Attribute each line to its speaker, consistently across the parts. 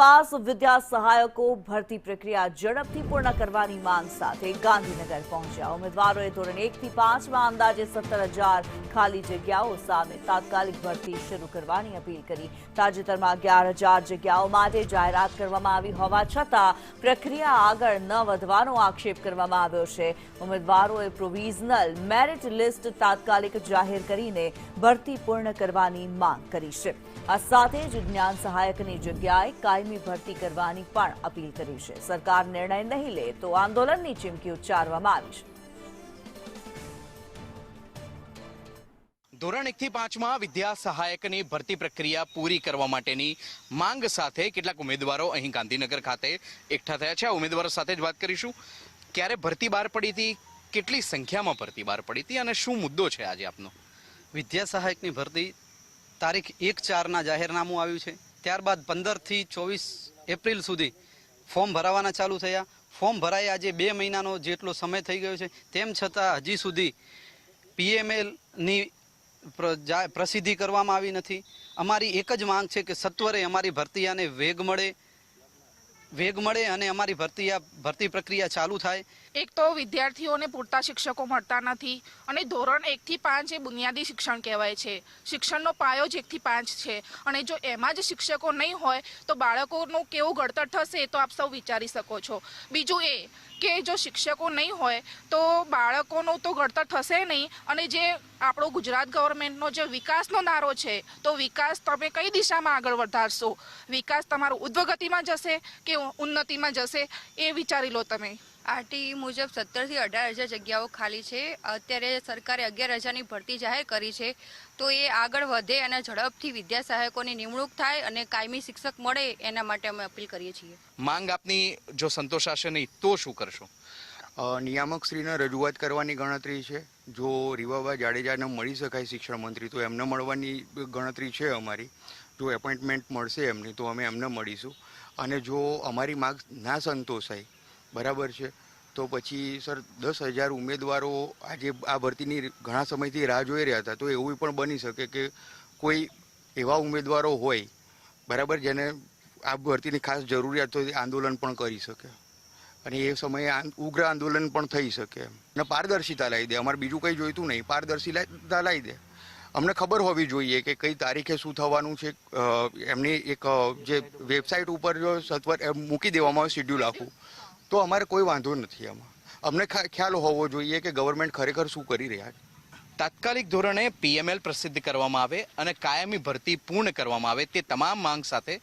Speaker 1: Pass વિદ્યા સહાયકો ભરતી પ્રક્રિયા ઝડપથી પૂર્ણ કરવાની માંગ સાથે ગાંધીનગર પહોંચ્યા। ઉમેદવારોએ ધોરણ 1 થી 5માં અંદાજે 17,000 ખાલી જગ્યાઓ સામે તાત્કાલિક ભરતી શરૂ કરવાની અપીલ કરી। તાજેતરમાં 11,000 જગ્યાઓ માટે જાહેરાત કરવામાં આવી હોવા છતાં પ્રક્રિયા આગળ ન વધવાનો આક્ષેપ કરવામાં આવ્યો છે। ઉમેદવારોએ પ્રોવિઝનલ મેરિટ લિસ્ટ તાત્કાલિક જાહેર કરીને ભરતી પૂર્ણ કરવાની માંગ કરી છે। આ સાથે જ જ્ઞાન સહાયકની જગ્યાએ કાયમી ભરતી કરવાની પણ અપીલ કરી છે। સરકાર નિર્ણય નહીં લે તો આંદોલનની ચીમકી ઉચ્ચારવામાં આવી છે।
Speaker 2: ધોરણ 1 થી 5માં વિદ્યા સહાયકની ભરતી પ્રક્રિયા પૂરી કરવા માટેની માંગ સાથે કેટલાક ઉમેદવારો અહીં ગાંધીનગર ખાતે એકઠા થયા છે। આ ઉમેદવારો સાથે જ વાત કરીશું। ક્યારે ભરતી બહાર પડી હતી, કેટલી સંખ્યામાં ભરતી બહાર પડી હતી અને શું મુદ્દો છે આજે આપનો?
Speaker 3: વિદ્યા સહાયકની ભરતી તારીખ 1/4ના જાહેરનામું આવ્યું છે। ત્યારબાદ 15 થી 24 એપ્રિલ સુધી ફોર્મ ભરાવાના ચાલુ થયા। ફોર્મ ભરાય આજે 2 મહિનાનો જેટલો સમય થઈ ગયો છે, તેમ છતાં હજી સુધી PMLની પ્રસિદ્ધિ કરવામાં આવી નથી। અમારી એક જ માંગ છે કે સત્વરે અમારી ભરતીયાને વેગ મળે અને અમારી ભરતી પ્રક્રિયા ચાલુ થાય।
Speaker 4: એક તો વિદ્યાર્થીઓને પૂરતા શિક્ષકો મળતા નથી અને ધોરણ 1 થી 5 એ બુનિયાદી શિક્ષણ કહેવાય છે। શિક્ષણનો પાયો જ 1 થી 5 છે અને જો એમાં જ શિક્ષકો નહીં હોય તો બાળકોનું કેવું ઘડતર થશે તો આપ સૌ વિચારી શકો છો। બીજું એ કે જો શિક્ષકો નહીં હોય તો બાળકોનું તો ઘડતર થશે નહીં અને જે આપણો ગુજરાત ગવર્મેન્ટનો જે વિકાસનો નારો છે તો વિકાસ તમે કઈ દિશામાં આગળ વધારશો? વિકાસ તમારો ઉદ્ધગતિમાં જશે કે ઉન્નતિમાં જશે એ વિચારી લો તમે।
Speaker 5: આરટી મુજબ 17 થી 18,000 જગ્યાઓ ખાલી છે। અત્યારે સરકારે 11,000ની ભરતી જાહેર કરી છે, તો એ આગળ વધે અને ઝડપથી વિદ્યા સહાયકોની નિમણૂક થાય અને કાયમી શિક્ષક મળે એના માટે અમે અપીલ કરીએ છીએ।
Speaker 2: માંગ આપની જો સંતોષાશે નહીં તો શું કરશો?
Speaker 6: નિયામક શ્રીને રજૂઆત કરવાની ગણતરી છે। જો રીવાબા જાડેજાને મળી શકાય શિક્ષણ મંત્રી તો એમને મળવાની ગણતરી છે અમારી। જો એપોઇન્ટમેન્ટ મળશે એમની તો અમે એમને મળીશું અને જો અમારી માંગ ના સંતોષાય બરાબર છે તો પછી સર 10,000 ઉમેદવારો આજે આ ભરતીની ઘણા સમયથી રાહ જોઈ રહ્યા હતા, તો એવું પણ બની શકે કે કોઈ એવા ઉમેદવારો હોય બરાબર જેને આ ભરતીની ખાસ જરૂરિયાત હોય આંદોલન પણ કરી શકે અને એ સમયે ઉગ્ર આંદોલન પણ થઈ શકે અને પારદર્શિતા લાવી દે। અમારે બીજું કંઈ જોઈતું નહીં, પારદર્શિતા લાવી દે। અમને ખબર હોવી જોઈએ કે કઈ તારીખે શું થવાનું છે। એમની એક જે વેબસાઇટ ઉપર જો સત્વર મૂકી દેવામાં આવે શેડ્યુલ આખું તો અમારે કોઈ વાંધો નથી। અમને ખ્યાલ હોવો જોઈએ કે ગવર્મેન્ટ ખરેખર શું કરી રહ્યા છે।
Speaker 2: તાત્કાલિક ધોરણે PML પ્રસિદ્ધ કરવામાં આવે અને કાયમી ભરતી પૂર્ણ કરવામાં આવે તે તમામ માંગ સાથે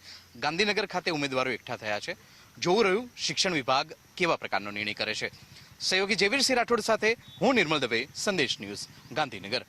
Speaker 2: ગાંધીનગર ખાતે ઉમેદવારો એકઠા થયા છે। જોવું રહ્યું શિક્ષણ વિભાગ કેવા પ્રકારનો નિર્ણય કરે છે। સહયોગી જયવીરસિંહ રાઠોડ સાથે હું નિર્મલ દવે, સંદેશ ન્યૂઝ, ગાંધીનગર।